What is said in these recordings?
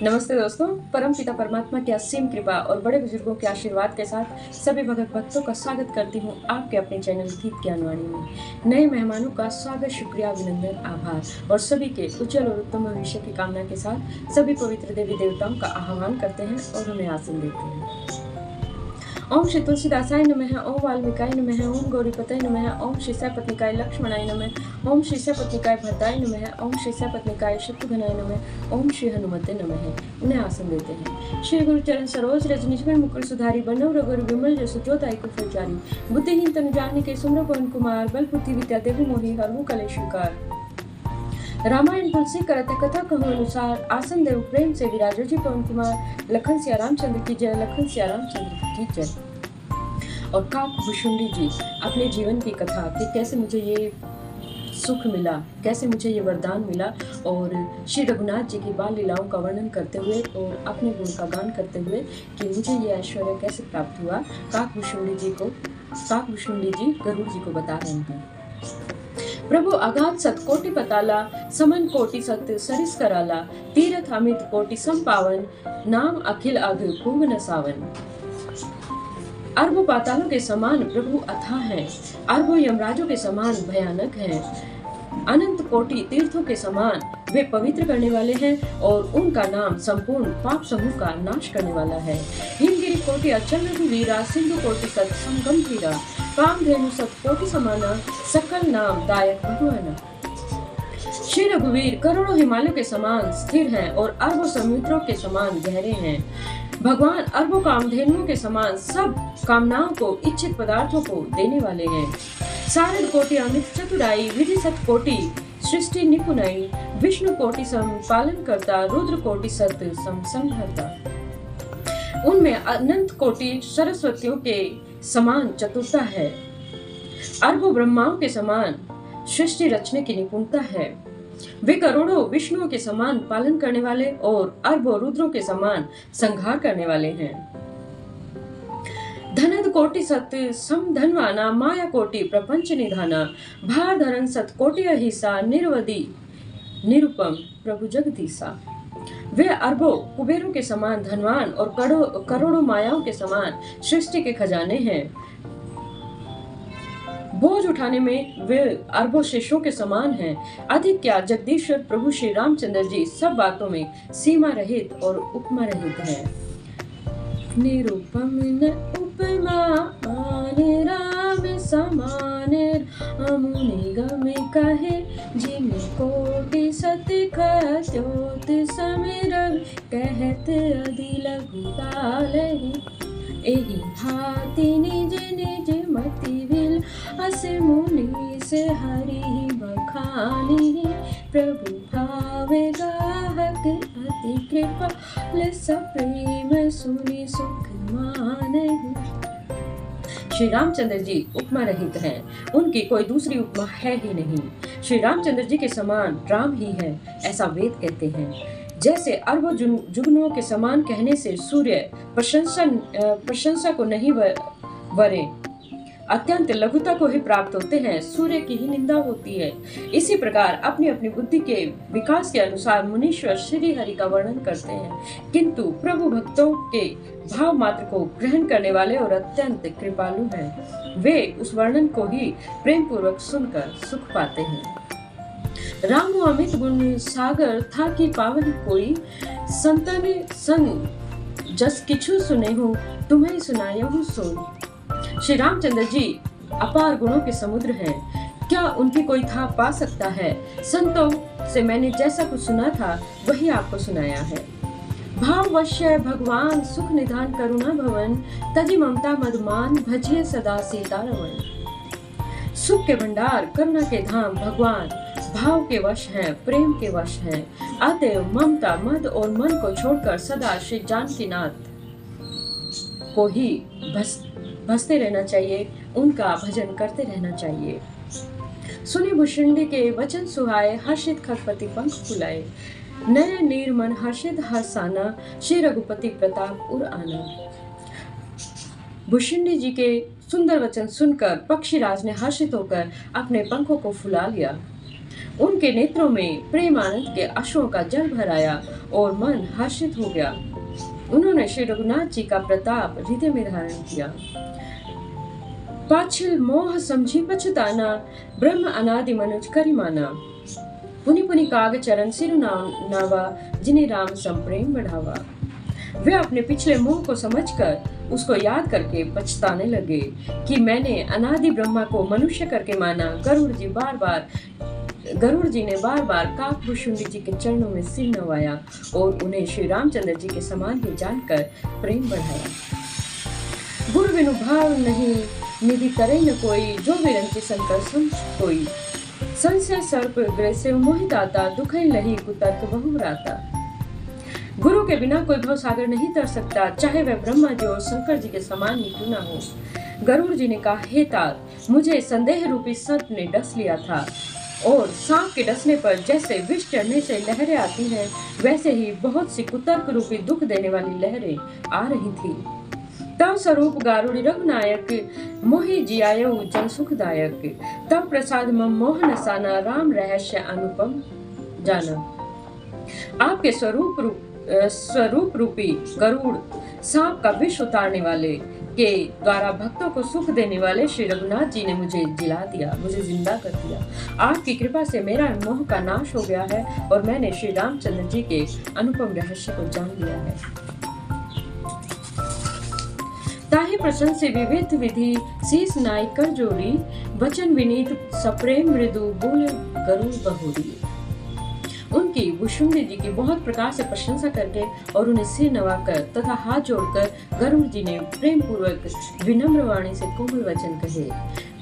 नमस्ते दोस्तों, परमपिता परमात्मा की असीम कृपा और बड़े बुजुर्गों के आशीर्वाद के साथ सभी भगत भक्तों का स्वागत करती हूँ आपके अपने चैनल गीत ज्ञानवाणी में। नए मेहमानों का स्वागत, शुक्रिया, अभिनंदन, आभार और सभी के उज्जवल और उत्तम भविष्य की कामना के साथ सभी पवित्र देवी देवताओं का आह्वान करते हैं और उन्हें आसन देते हैं। ओम श्री तुलसीदासाय नमः, ओम वाल्मीकाय नमः, ओम गौरीपतये नमः, ओम श्री सपत्निकाय लक्ष्मणाय नमः, ओम श्री सपत्निकाय भद्राय नमः, ओम श्री सपत्निकाय शत्रुघ्नाय नमः, ओम श्री हनुमते नमः। उन्हें आसन देते हैं। श्री गुरु चरण सरोज रज निजमन मुकुर सुधारी, बनो रघुर विमल जसु जोताई को फलचारी, बुद्धिहीन तनु जानिके सुमरो पवन कुमार, बल बुद्धि विद्या देहु मोहि हरहु कलेश विकार। रामायण तुलसी करत कथा कहूँ अनुसार, आसन देव प्रेम से विराजो जी पवन कुमार, लखन सिया रामचंद्र की जय, लखन सिया रामचंद्र की जय। और काकभूषुंडी जी अपने जीवन की कथा कि कैसे मुझे ये सुख मिला, कैसे मुझे ये वरदान मिला, और श्री रघुनाथ जी की बाल लीलाओं का वर्णन करते हुए और अपने गुण का गान करते हुए कि मुझे ये ऐश्वर्य कैसे प्राप्त हुआ, काकभूषुंडी जी गरुड़ जी को बता रहे हैं। प्रभु अगाध सत कोटि पताला, समन कोटि सत सरिस कराला, तीरथ अमित कोटि सम पावन, नाम अखिल अघ कुंभ न सावन। अरबों पातालों के समान प्रभु अथाह हैं, अरबों यमराजों के समान भयानक हैं, अनंत कोटि तीर्थों के समान वे पवित्र करने वाले हैं और उनका नाम संपूर्ण पाप समूह का नाश करने वाला है। हिमगिरि कोटि अचल रघुवीरा, सिंधु कोटि सत संगम धीरा, कामधेनु सत कोटि समाना, सकल नाम दायक भगवाना। श्री रघुवीर करोड़ों हिमालयों के समान स्थिर हैं और अरबों समुद्रों के समान गहरे हैं। भगवान अरबों कामधेनुओं के समान सब कामनाओं को, इच्छित पदार्थों को देने वाले हैं। सारद कोटि अमित चतुराई, विधि सत कोटि सृष्टि निपुणाई, विष्णु कोटि सम पालन करता, रुद्र कोटि सत सम संहर्ता। उनमें अनंत कोटि सरस्वतियों के समान चतुरता है, अरबों ब्रह्माओं के समान सृष्टि रचने की निपुणता है। वे करोड़ों विष्णुओं के समान पालन करने वाले और अरबों रुद्रों के समान संहार करने वाले हैं। धनद कोटि सत सम धनवाना, माया कोटि प्रपंच निधाना, भार धरन सत कोटि अहिसा, निर्वधि निरुपम प्रभु जगदीसा। वे अरबों कुबेरों के समान धनवान और करोड़ों मायाओं के समान सृष्टि के खजाने हैं। बोझ उठाने में वे अरबों शिष्यों के समान हैं। अधिक क्या, जगदीश्वर प्रभु श्री रामचंद्र जी सब बातों में सीमा रहित और उपमा रहित हैं। निरुपम न उपमा राम समान, अमुनि गम कहे जिम कोटि सत कत्योत समिर, कहत अदि लघु तालहि, एहि भाति निज निज मति विल, अस मुनि से हरि बखानी, प्रभु भावे गाहक अति कृपाल, सप्रेम सुनि सुख मानहि। श्री रामचंद्र जी उपमा रहित हैं, उनकी कोई दूसरी उपमा है ही नहीं। श्री रामचंद्र जी के समान राम ही है, ऐसा वेद कहते हैं। जैसे अरबों जुगनुओं के समान कहने से सूर्य प्रशंसा को नहीं वरे, अत्यंत लघुता को ही प्राप्त होते हैं, सूर्य की ही निंदा होती है। इसी प्रकार अपनी अपनी बुद्धि के विकास के अनुसार मुनीश्वर श्री हरि का वर्णन करते हैं, किंतु प्रभु भक्तों के भाव मात्र को ग्रहण करने वाले और अत्यंत कृपालु हैं। वे उस वर्णन को ही प्रेम पूर्वक सुनकर सुख पाते हैं। रामो अमित गुण सागर था कि पावन कोई, संतन संग जस किछु सुने हो, तुम्हें सुनाया हूँ सोई। श्री रामचंद्र जी अपार गुणों के समुद्र हैं, क्या उनकी कोई था पा सकता है। संतों से मैंने जैसा कुछ सुना था वही आपको सुनाया है। भाववश्य भगवान सुख निधान करुणा भवन, तजी ममता मदमान भजिए सदा सीतारमण। सुख के भंडार करुणा के धाम भगवान भाव के वश हैं, प्रेम के वश हैं। अतएव ममता मद और मन को छोड़कर सदा श्री जानकीनाथ को ही भसते रहना चाहिए, उनका भजन करते रहना चाहिए। सुनि भूषुंडी के वचन सुहाए, हर्षित खगपति पंख फुलाए, नय नीर मन हर्षित हर्षाना, श्री रघुपति प्रताप उर आना। भूषुंडी जी के सुंदर वचन सुनकर पक्षीराज ने हर्षित होकर अपने पंखों को फुला लिया। उनके नेत्रों में प्रेम आनंद के अश्रुओं का जल भर आया और मन हर्षित हो गया। उन्होंने श्री रघुनाथ जी का प्रताप हृदय में धारण किया। पाछिल मोह समझी पछताना, ब्रह्म अनादि मनुज करि माना। पुनि पुनि काग चरण सिरु नावा, जिन्हें राम संप्रेम बढ़ावा। वे अपने पिछले मोह को समझकर उसको याद करके पछताने लगे कि मैंने अनादि ब्रह्मा को मनुष्य करके माना। गरुड़ जी ने बार बार काकभूषुंडी जी के चरणों में सिर नवाया और उन्हें श्री रामचंद्र जी के समान ही जानकर प्रेम बढ़ाया। गुरु बिनु भाव नहीं, निधि करे न कोई, जो विरंची संकर सम कोई। संशय सर्प ग्रसे मोहित आता, दुखई लही कुतर्क बहु राता। गुरु के बिना कोई भव सागर नहीं तर सकता, चाहे वह ब्रह्मा जी और शंकर जी के समान ही क्यों न हो। गरुड़ जी ने कहा, हे तात, मुझे संदेह रूपी सर्प ने डस लिया था और सांप के डसने पर जैसे विष चढ़ने से लहरें आती हैं, वैसे ही बहुत सी कुतर्क रूपी दुख देने वाली लहरें आ रही थी। तब स्वरूप गारुड़ी रघुनायक, मोहि जियायउ जन सुखदायक। तब प्रसाद मम मोहन साना, राम रहस्य अनुपम जाना। आपके स्वरूप रूपी गरुड़ सांप का विष उतारने वाले के द्वारा भक्तों को सुख देने वाले श्री रघुनाथ जी ने मुझे जिला दिया, मुझे जिंदा कर दिया। आपकी कृपा से मेरा मोह का नाश हो गया है और मैंने श्री रामचंद्र जी के अनुपम रहस्य को जान लिया है। ताहि प्रसन्न से विविध विधि, शीस नाई कर जोड़ी। वचन विनीत सप्रेम मृदु, बोले गरुड़ बहोरी। उनकी भुषुंडी जी की बहुत प्रकार से प्रशंसा करके और उन्हें सिर नवाकर तथा हाथ जोड़कर गरुड़ जी ने प्रेम पूर्वक विनम्र वाणी से कोमल वचन कहे।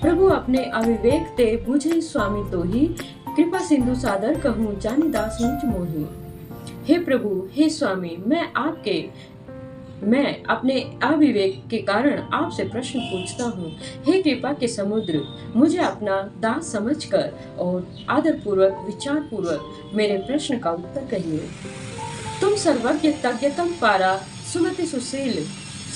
प्रभु अपने अविवेक ते बुझे स्वामी तो ही, कृपा सिंधु सादर कहूँ जानी दास मुझ मोही। हे प्रभु, हे स्वामी, मैं अपने अविवेक के कारण आपसे प्रश्न पूछता हूँ। हे कृपा के समुद्र, मुझे अपना दास समझकर और आदर पूर्वक विचार पूर्वक मेरे प्रश्न का उत्तर कहिए। तुम सर्वज्ञ तज्ञतम पारा, सुमति सुशील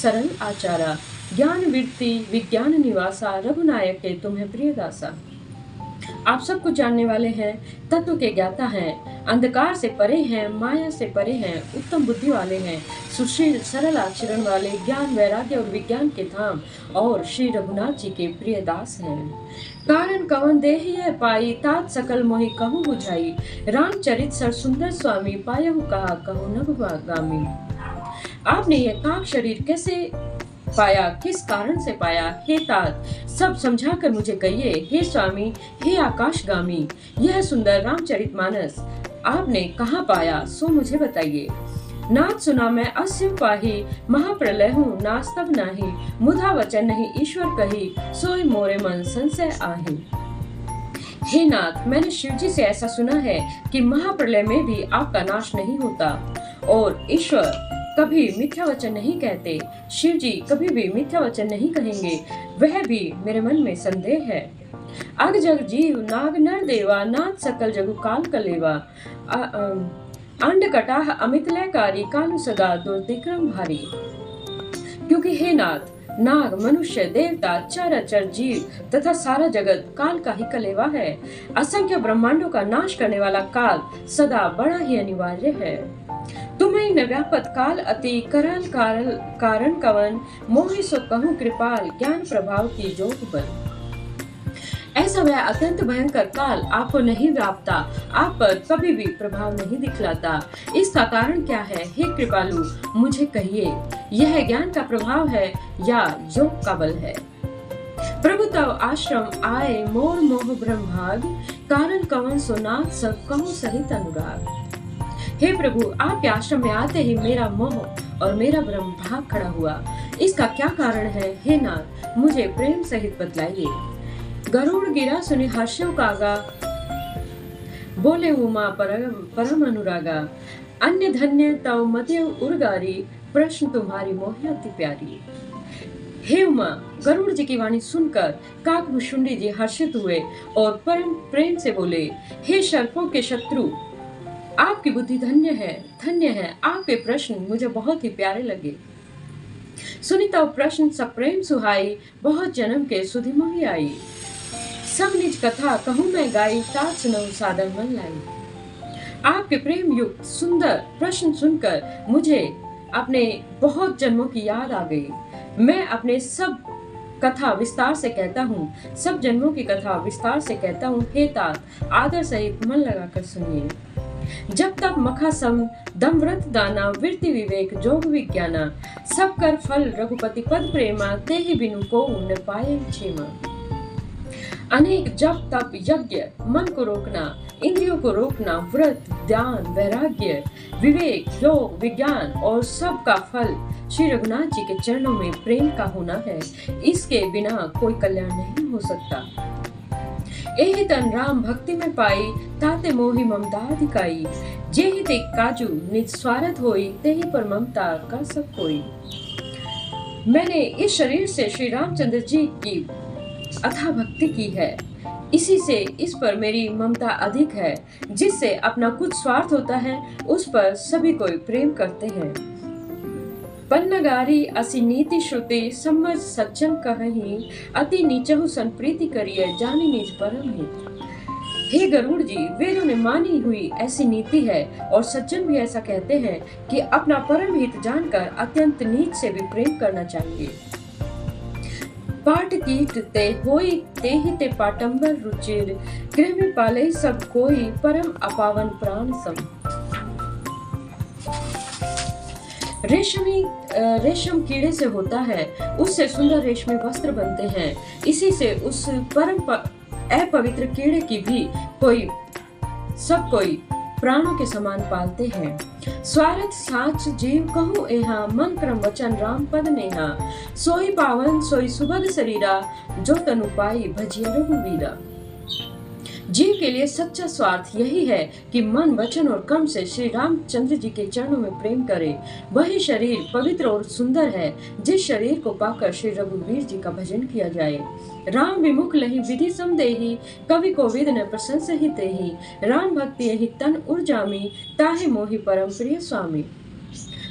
सरल आचारा। ज्ञान वृत्ति विज्ञान निवासा, रघुनायक के तुम्हें प्रिय दासा। आप सब कुछ जानने वाले हैं, तत्व के ज्ञाता हैं, अंधकार से परे हैं, माया से परे हैं, उत्तम बुद्धि वाले हैं, सुशील सरल आचरण वाले, ज्ञान वैराग्य और विज्ञान के धाम और श्री रघुनाथ जी के प्रिय दास हैं। कारण कवन देहि है पाई, तात सकल मोहि कहूँ बुझाई। रामचरित सर सुंदर स्वामी, पायहु कहा कहूँ नभगामी। आपने यह काक शरीर कैसे पाया, किस कारण से पाया? हे तात, सब समझाकर मुझे कहिए। हे स्वामी, हे आकाशगामी, यह सुंदर रामचरितमानस आपने कहाँ पाया, सो मुझे बताइए। नाथ सुना मैं अस्य पाही, महाप्रलय हूँ नास्तव नाही। मुधा वचन नहीं ईश्वर कही, सोई मोरे मन संशय आही। हे नाथ, मैंने शिव जी से ऐसा सुना है कि महाप्रलय में भी आपका नाश नहीं होता और ईश्वर कभी मिथ्या वचन नहीं कहते। शिव जी कभी भी मिथ्या वचन नहीं कहेंगे, वह भी मेरे मन में संदेह है। अग जग जीव नाग नर देवा, नाथ सकल जगु काल कलेवा। अंड कटाह अमित लयकारी, कालु सदा दुर्दिक्रम भारी। क्योंकि हे नाथ, नाग मनुष्य देवता चराचर जीव तथा सारा जगत काल का ही कलेवा है। असंख्य ब्रह्मांडों का नाश करने वाला काल सदा बड़ा ही अनिवार्य है। तुम्हें न व्यापत काल अति, करल कारण कवन, मोहि सो कहूँ कृपाल, ज्ञान प्रभाव की जोग बल। ऐसा वह अत्यंत भयंकर काल आपको नहीं व्यापता, आप पर कभी भी प्रभाव नहीं दिखलाता। इसका कारण क्या है? हे कृपालु, मुझे कहिए, यह ज्ञान का प्रभाव है या योग का बल है? प्रभु तव आश्रम आए मोर मोह ब्रह्मभाग, कारण कवन सो नाथ सब कहूँ सहित अनुराग। हे प्रभु, आपके आश्रम में आते ही मेरा मोह और मेरा ब्रह्म भाग खड़ा हुआ, इसका क्या कारण है? हे नाथ, मुझे प्रेम सहित बतलाइए। गरुड़ गिरा सुनि हर्षों कागा, बोले उमा परम अनुरागा। अन्य धन्य तव मते उर्गारी, प्रश्न तुम्हारी मोहि अति प्यारी। हे उमा, गरुड़ जी की वाणी सुनकर काकभूषुंडी जी हर्षित हुए और परम प्रेम से बोले, हे सर्पों के शत्रु, आपकी बुद्धि धन्य है। आपके प्रश्न मुझे बहुत ही प्यारे लगे। सुनी तव प्रश्न सप्रेम सुहाई, बहुत जन्म के सुधि मोहि आई। सब निज कथा कहूँ मैं गाई, तात सुनऊं सादर मन लाई। आपके प्रेम युक्त सुंदर प्रश्न सुनकर मुझे अपने बहुत जन्मों की याद आ गई। मैं अपने सब कथा विस्तार से कहता हूँ, सब जन्मों की कथा विस्तार से कहता हूँ। हे तात, आदर सहित मन लगाकर सुनिए। जब तक मखा सम दम व्रत दाना, वृत्ति विवेक जोग विज्ञाना, सब कर फल रघुपति पद प्रेमा, ते ही बिनु को न पाए क्षेमा। अनेक जप तप यज्ञ, मन को रोकना, इंद्रियों को रोकना, व्रत ध्यान वैराग्य विवेक योग विज्ञान और सब का फल श्री रघुनाथ जी के चरणों में प्रेम का होना है। इसके बिना कोई कल्याण नहीं हो सकता। एहि तन राम भक्ति में पाई, ताते मोहि ममता अधिकाई, जेहि ते काजू निज स्वार्थ होई, तेहि पर ममता का सब कोई। मैंने इस शरीर से श्री रामचंद्र जी की अथाह भक्ति की है, इसी से इस पर मेरी ममता अधिक है। जिससे अपना कुछ स्वार्थ होता है उस पर सभी कोई प्रेम करते हैं। पन्नगारी असी नीति श्रुति, समझ सज्जन कहहीं, अति नीचहु संप्रीति करिए, जानी निज परम हित। हे गरुड़ जी, वेदों ने मानी हुई ऐसी नीति है और सज्जन भी ऐसा कहते हैं कि अपना परम हित जानकर अत्यंत नीच से भी प्रेम करना चाहिए। पाट कीट ते होई तेहि ते पाटंबर रुचिर, कृमि पाले सब कोई, परम अपावन प्राण सम। रेशम कीड़े से होता है, उससे सुंदर रेशमी वस्त्र बनते हैं। इसी से उस परम अपवित्र कीड़े की भी सब कोई प्राणों के समान पालते हैं। स्वार्थ साच जीव कहूँ एहा, मन क्रम वचन राम पद नेहा, सोई पावन सोई सुभग शरीरा, जो तनु पाई भजिया रघुवीरा। जीव के लिए सच्चा स्वार्थ यही है कि मन वचन और कर्म से श्री रामचंद्र जी के चरणों में प्रेम करे। वही शरीर पवित्र और सुंदर है जिस शरीर को पाकर श्री रघुवीर जी का भजन किया जाए। राम विमुख लही विधि समदेही, कवि कोविद न प्रशंस ही तेहि, राम भक्ति यही तन उर्जामी, ताहे मोहि परम प्रिय स्वामी।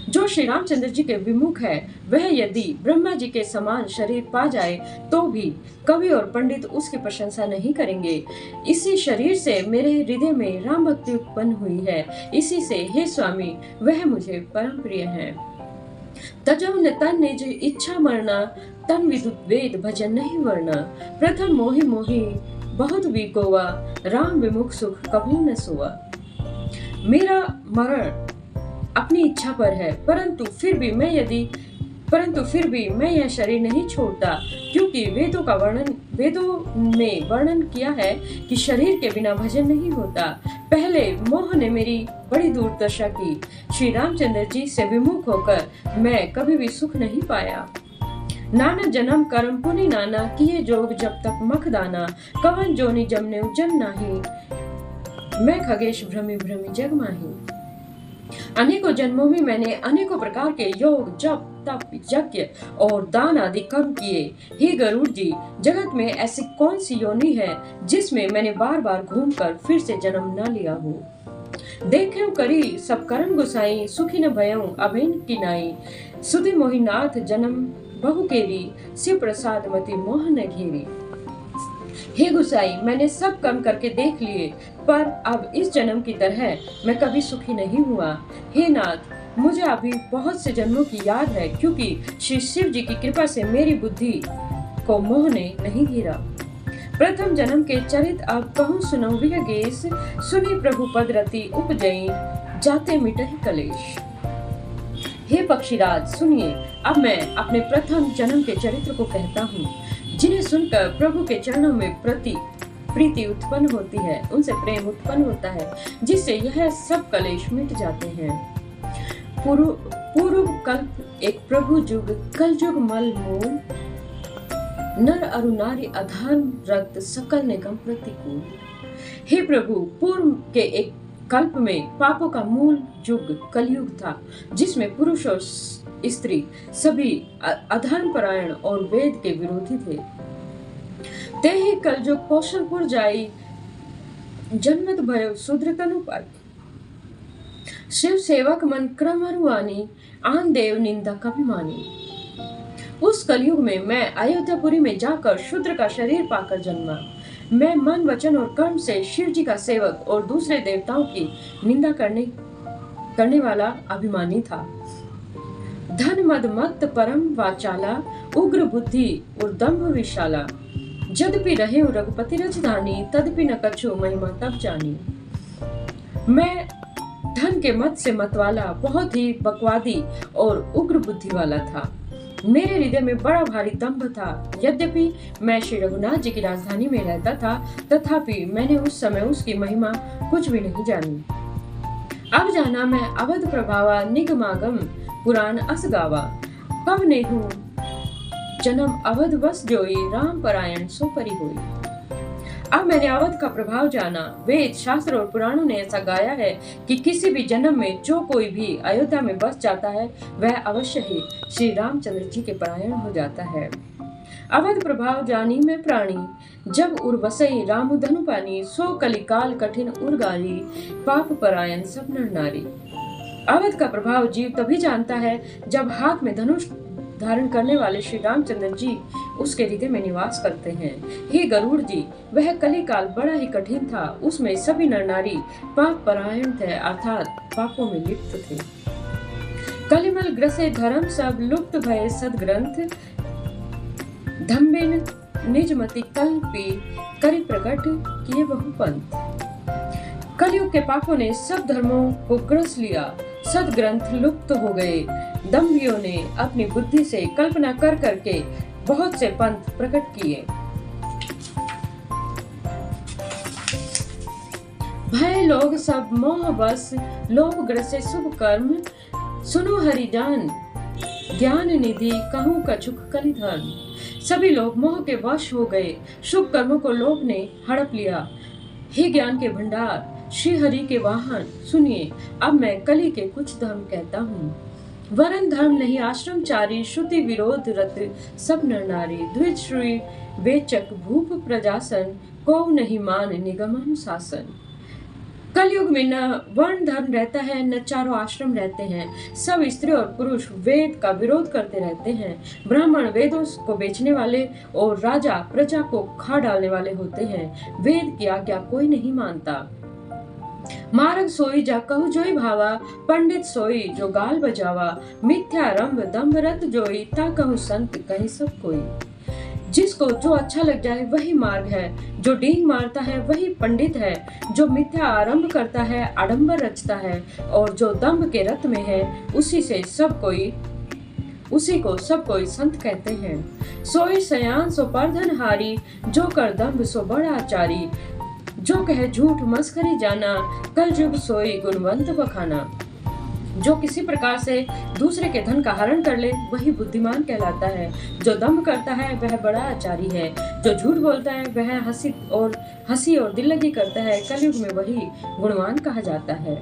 जो श्री रामचंद्र जी के विमुख है वह यदि ब्रह्मा जी के समान शरीर पा जाए तो भी कवि और पंडित उसकी प्रशंसा नहीं करेंगे। इसी शरीर से मेरे हृदय में राम भक्ति उत्पन्न हुई है, इसी से हे स्वामी वह मुझे परम प्रिय है। तजौ न तन निज इच्छा मरना, तन विदुत वेद भजन नहीं वरना, प्रथम मोहि मोहि बहुत विकोवा, राम विमुख सुख कभू न सोआ। मेरा मरण अपनी इच्छा पर है, परंतु फिर भी मैं यह शरीर नहीं छोड़ता, क्योंकि वेदों में वर्णन किया है कि शरीर के बिना भजन नहीं होता। पहले मोह ने मेरी बड़ी दुर्दशा की, श्री रामचंद्र जी से विमुख होकर मैं कभी भी सुख नहीं पाया। नाना जन्म कर्म पुनि नाना, किए जोग जब तक मख दाना, कवन जोनि जमने जम नाही, मैं खगेश भ्रमि भ्रमि जग माही। अनेकों जन्मों में मैंने अनेकों प्रकार के योग जप तप यज्ञ और दान आदि कर्म किए। हे गरुड़ जी, जगत में ऐसी कौन सी योनि है जिसमें मैंने बार बार घूमकर फिर से जन्म न लिया हो। देखे करी सब कर्म गुसाई, सुखी न भयऊं अभिन की नाई, सुधि मोहिनाथ जन्म बहु केरी, शिव प्रसाद मति मोह न घेरी। हे गुसाई, मैंने सब कर्म करके देख लिए, पर अब इस जन्म की तरह मैं कभी सुखी नहीं हुआ। हे नाथ, मुझे अभी बहुत से जन्मों की याद है, क्योंकि श्री शिव जी की कृपा से मेरी बुद्धि को मोह ने नहीं घेरा। प्रथम जन्म के चरित अब कहूँ सुनऊं विहगेश, सुनी प्रभु पद रति उपजई, जाते मिटहि कलेश। हे पक्षीराज सुनिए, अब मैं अपने प्रथम जन्म के चरित्र को कहता हूँ, जिन्हें सुनकर प्रभु के चरणों में प्रीति उत्पन्न होती है, उनसे प्रेम उत्पन्न होता है, जिससे यह सब कलेश मिट जाते हैं। पूर्व कल्प एक प्रभु जुग, कल जुग मल मूल, नर अरु नारी अधर्म रक्त, सकल निगम प्रतिकूल। हे प्रभु, पूर्व के एक कल्प में पापों का मूल युग कलयुग था, जिसमें पुरुष और स्त्री सभी अधर्म परायण और वेद के विरोधी थे। ते ही कलयुग कौशलपुर जाई, जन्मत भयो शूद्र तनु पाई, शिव सेवक मन क्रम अरुआनी, आन देव निंदा कभिमानी। उस कलयुग में मैं अयोध्यापुरी में जाकर शूद्र का शरीर पाकर जन्मा। मैं मन वचन और कर्म से शिव जी का सेवक और दूसरे देवताओं की निंदा करने वाला अभिमानी था। धन मद मत्त परम वाचाला, उग्र बुद्धि और दंभ विशाला। यद्यपि रहे रघुपति राजधानी, तदपि न कछु महिमा तब जानी। मैं धन के मत से मतवाला, बहुत ही बकवादी और उग्र बुद्धि वाला था। मेरे हृदय में बड़ा भारी दंभ था। यद्यपि मैं श्री रघुनाथ जी की राजधानी में रहता था, तथापि मैंने उस समय उसकी महिमा कुछ भी नहीं जानी। अब जाना मैं अवध प्रभावा, निगमागम पुराण अस गावा। कब नेहु जन्म अवध बस जोई, राम परायण सो परि होई। अब मैंने अवध का प्रभाव जाना। वेद शास्त्र और पुराणों ने ऐसा गाया है कि किसी भी जन्म में जो कोई भी अयोध्या में बस जाता है, वह अवश्य ही श्री रामचंद्र जी के परायण हो जाता है। अवध प्रभाव जानी मैं प्राणी, जब उर्वसई राम धनु पानी। सो कलिकाल कठिन उर्गारी, पाप परायण सब नर नारी। अवध का प्रभाव जीव तभी जानता है जब हाथ में धनुष धारण करने वाले श्री रामचंद्र जी उसके हृदय में निवास करते हैं। हे गरुड़ जी, वह कलिकाल बड़ा ही कठिन था। उसमें सभी नर नारी पाप परायण थे, अर्थात पापों में लिप्त थे। कलिमल ग्रसे धर्म सब, लुप्त भय सदग्रंथ। धम्बिन निजमति कल्पी, करि प्रकट किए बहु पंथ। कलयुग के पापों ने सब धर्मों को ग्रस लिया, सदग्रंथ लुप्त हो गए। दम्भियों ने अपनी बुद्धि से कल्पना कर करके बहुत से पंथ प्रकट किए। भय लोग सब मोह बस, लोभ ग्रसे शुभ कर्म। सुनो हरि जान, ज्ञान निधि कहूँ कछुक कलिधन। सभी लोग मोह के वश हो गए, शुभ कर्मों को लोभ ने हड़प लिया। हे ज्ञान के भंडार, श्री हरि के वाहन, सुनिए अब मैं कली के कुछ धर्म कहता हूँ। वरण धर्म नहीं आश्रमचारी, श्रुति विरोध रत सब नर नारी। द्विज श्री वेचक भूप प्रजासन, को नहीं मान निगम अनुशासन। कलयुग में न वर्ण धर्म रहता है, न चारों आश्रम रहते हैं। सब स्त्री और पुरुष वेद का विरोध करते रहते हैं। ब्राह्मण वेदों को बेचने वाले और राजा प्रजा को खा डालने वाले होते हैं। वेद की आज्ञा कोई नहीं मानता। मार्ग सोई जा कहु जोई भावा, पंडित सोई जो गाल बजावा। मिथ्या रंभ दम्भ रत जोई, ता कहु संत कहीं सब कोई। जिसको जो अच्छा लग जाए वही मार्ग है, जो डींग मारता है वही पंडित है। जो मिथ्या आरंभ करता है, आडंबर रचता है, और जो दम्भ के रत में है, उसी को सब कोई संत कहते हैं। सोई सयान सो परधन हारी, जो कर दम्भ सो बड़ा आचारी। जो कहे झूठ मस्करी जाना, कल युग सोई गुणवंत बखाना। जो किसी प्रकार से दूसरे के धन का हरण कर ले वही बुद्धिमान कहलाता है। जो दम्भ करता है वह बड़ा आचारी है। जो झूठ बोलता है वह हंसी और दिल लगी करता है। कलयुग में वही गुणवान कहा जाता है।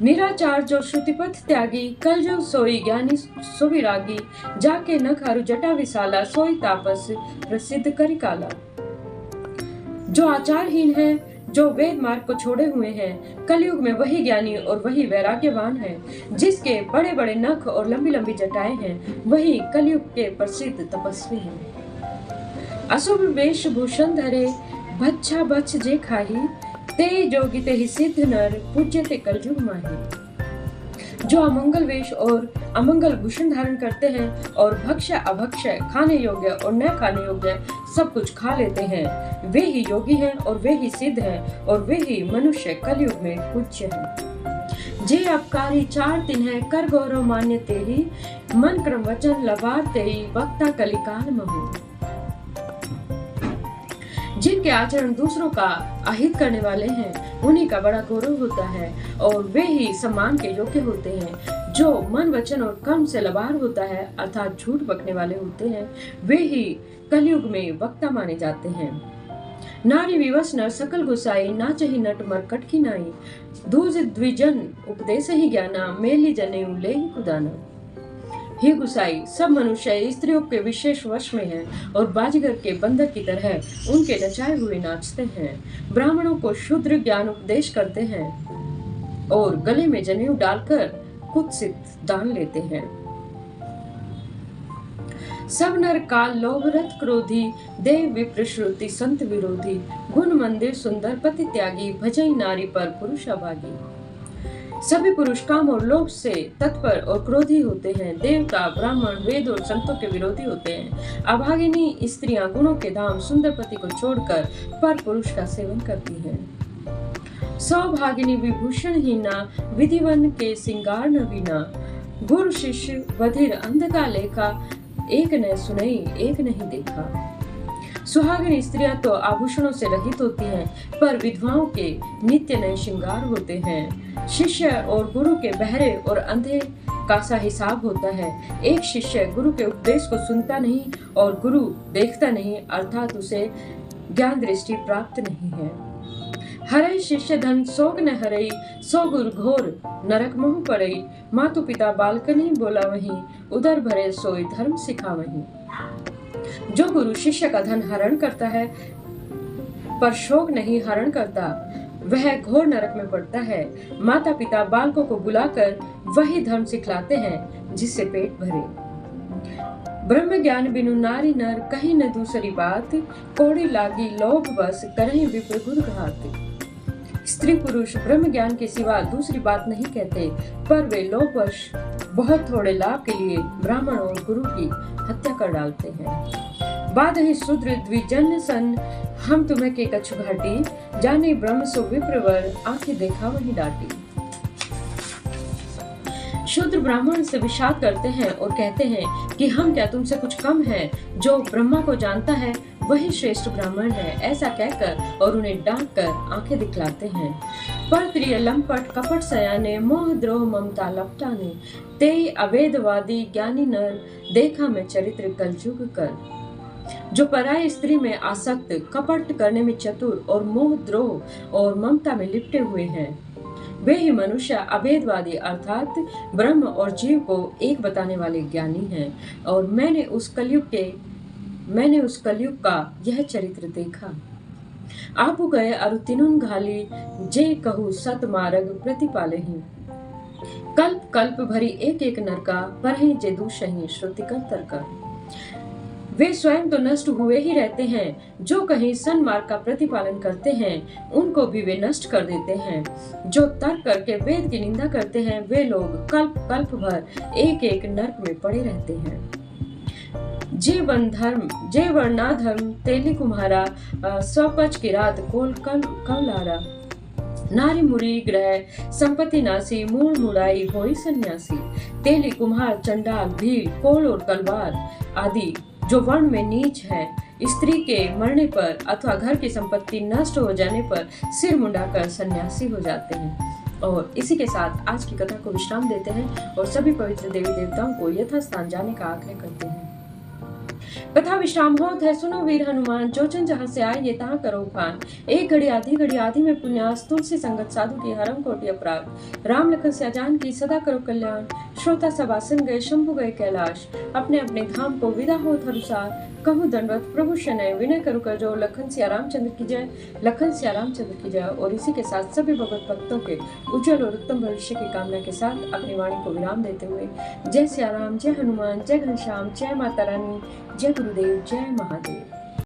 निराचार जो श्रुतिपथ त्यागी, कल जो सोई ज्ञानी सो विरागी। जाके न खारु जटा विशाला, सोई तापस प्रसिद्ध करि काला। जो आचारहीन है, जो वेद मार्ग को छोड़े हुए हैं, कलयुग में वही ज्ञानी और वही वैराग्यवान है। जिसके बड़े बड़े नख और लंबी लंबी जटाएं हैं, वही कलयुग के प्रसिद्ध तपस्वी हैं। अशुभ वेश भूषण धरे, भच्छा भक्ष जे खाही। ते जोगी ते ही सिद्ध नर, पूज्यते कलयुग माही। जो अमंगल वेश और अमंगल भूषण धारण करते हैं और भक्ष्य अभक्ष्य, खाने योग्य और न खाने योग्य सब कुछ खा लेते हैं, वे ही योगी हैं और वे ही सिद्ध हैं और वे ही मनुष्य कलयुग में पूज्य हैं। जे अपकारी चार दिन है, कर गौरव मान्य तेरी। मन क्रम वचन लबार तेरी, वक्ता कलिकाल महु। जिनके आचरण दूसरों का अहित करने वाले हैं, उन्हीं का बड़ा गौरव होता है और वे ही सम्मान के योग्य होते हैं। जो मन वचन और कर्म से लबार होता है, अर्थात झूठ बकने वाले होते हैं, वे ही कलयुग में वक्ता माने जाते हैं। नारी विवश नर सकल गुसाई, नाचहि नट मरकट की नाई। दूज द्विजन उपदेश ही ज्ञाना, मेली जने ले ही कुदाना। हे गुसाई, सब मनुष्य स्त्रियों के विशेष वश में हैं और बाजीगर के बंदर की तरह उनके नचाए हुए नाचते हैं। ब्राह्मणों को शूद्र ज्ञान उपदेश करते हैं और गले में जनेऊ डालकर कुत्सित दान लेते हैं। सब नर काल लोभ रथ क्रोधी, देव विप्र श्रुति संत विरोधी, गुण मंदिर सुंदर पति त्यागी, भजई नारी पर पुरुष अभागी। सभी पुरुष काम और लोभ से तत्पर और क्रोधी होते हैं। देवता ब्राह्मण वेद और संतों के विरोधी होते हैं। अभागिनी स्त्रियां गुणों के धाम सुंदर पति को छोड़कर पर पुरुष का सेवन करती हैं। सौभागिनी विभूषण हीना, विधिवन के सिंगार न बीना, गुरु शिष्य बधिर अंध का लेखा, एक ने सुनई एक नहीं देखा। सुहागिन स्त्रियां तो आभूषणों से रहित होती हैं, पर विधवाओं के नित्य नए श्रृंगार होते हैं। शिष्य और गुरु के बहरे और अंधे का सा हिसाब होता है। एक शिष्य गुरु के उपदेश को सुनता नहीं और गुरु देखता नहीं, अर्थात उसे ज्ञान दृष्टि प्राप्त नहीं है। हरई शिष्य धन सोग न हरई, सो गुरु घोर नरक मोह पड़ई, मातु पिता बालकनी बोला वहीं, उदर भरे सोई धर्म सिखा वहीं। जो गुरु शिष्य का धन हरण करता है पर शोक नहीं हरण करता, वह घोर नरक में पड़ता है। माता पिता बालकों को बुलाकर वही धर्म सिखलाते हैं जिससे पेट भरे। ब्रह्म ज्ञान बिनु नारी नर, कहीं न दूसरी बात, कोड़ी लागी लोभ बस करहीं विप्र गुरु घात। स्त्री पुरुष ब्रह्म ज्ञान के सिवा दूसरी बात नहीं कहते, पर वे लोभवश बहुत थोड़े लाभ के लिए ब्राह्मण और गुरु की हत्या कर डालते हैं। बाद ही शूद्र द्विजन सन, हम तुम्हें के कछु घाटी, जाने ब्रह्म सो विप्रवर, आंखें देखा वही डांटी। शूद्र ब्राह्मण से विषाद करते हैं और कहते हैं कि हम क्या तुमसे कुछ कम हैं, जो ब्रह्मा को जानता है वही श्रेष्ठ ब्राह्मण है। ऐसा कहकर और उन्हें डांट कर आंखें दिखलाते हैं। पर प्रिय लंपट कपट सयाने, मोह द्रोह ममता लपटाने, तेई अवेदवादी ज्ञानी नर, देखा मैं चरित्र कलयुग कर। जो पराई स्त्री में आसक्त, कपट करने में चतुर और मोह द्रोह और ममता में लिपटे हुए हैं, वे ही मनुष्य अभेदवादी अर्थात ब्रह्म और जीव को एक बताने वाले ज्ञानी हैं। और मैंने उस कलयुग का यह चरित्र देखा। आप गए अरु तिनुन घाली, जे कहू सत मार्ग प्रतिपालहि। कल्प कल्प भरी एक एक नरका, परहि जे दूषहि श्रुति कर तर्का। वे स्वयं तो नष्ट हुए ही रहते हैं, जो कहीं सन्मार्ग का प्रतिपालन करते हैं उनको भी वे नष्ट कर देते हैं। जो तर्क करके वेद की निंदा करते हैं, वे लोग कल्प कल्प भर एक एक नरक में पड़े रहते हैं। जे वर्णा धर्म तेली कुम्हारा, स्वपच किरात कोल कौलारा। नारी मुरी ग्रह संपत्ति नासी, मूल मुड़ाई होई सन्यासी। तेली कुम्हार चंडाल भीड़ कोल और तलवार आदि जो वर्ण में नीच है, स्त्री के मरने पर अथवा घर की संपत्ति नष्ट हो जाने पर सिर मुंडाकर सन्यासी हो जाते हैं। और इसी के साथ आज की कथा को विश्राम देते हैं और सभी पवित्र देवी देवताओं को यथास्थान जाने का आग्रह करते हैं। कथा विश्राम होत है, सुनो वीर हनुमान, जो जन जहाँ से आए ये तहाँ करो उफान। एक घड़ी आधी में पुण्यास, तुलसी संगत साधु की हरम कोटि अपराध। राम लखन से अजान की सदा करो कल्याण। श्रोता सब आसन गए शंभु गए कैलाश, अपने अपने धाम को विदा हो धरुसार। कहूँ दंडवत प्रभु शनय, विनय करो कर जो, लखन सिया रामचंद्र की जय, लखन सिया रामचंद्र की जय। और इसी के साथ सभी भगवत भक्तों के उज्जवल और उत्तम भविष्य की कामना के साथ अपनी वाणी को विराम देते हुए जय सिया राम, जय हनुमान, जय घनश्याम, जय माता रानी, जय गुरुदेव, जय महादेव।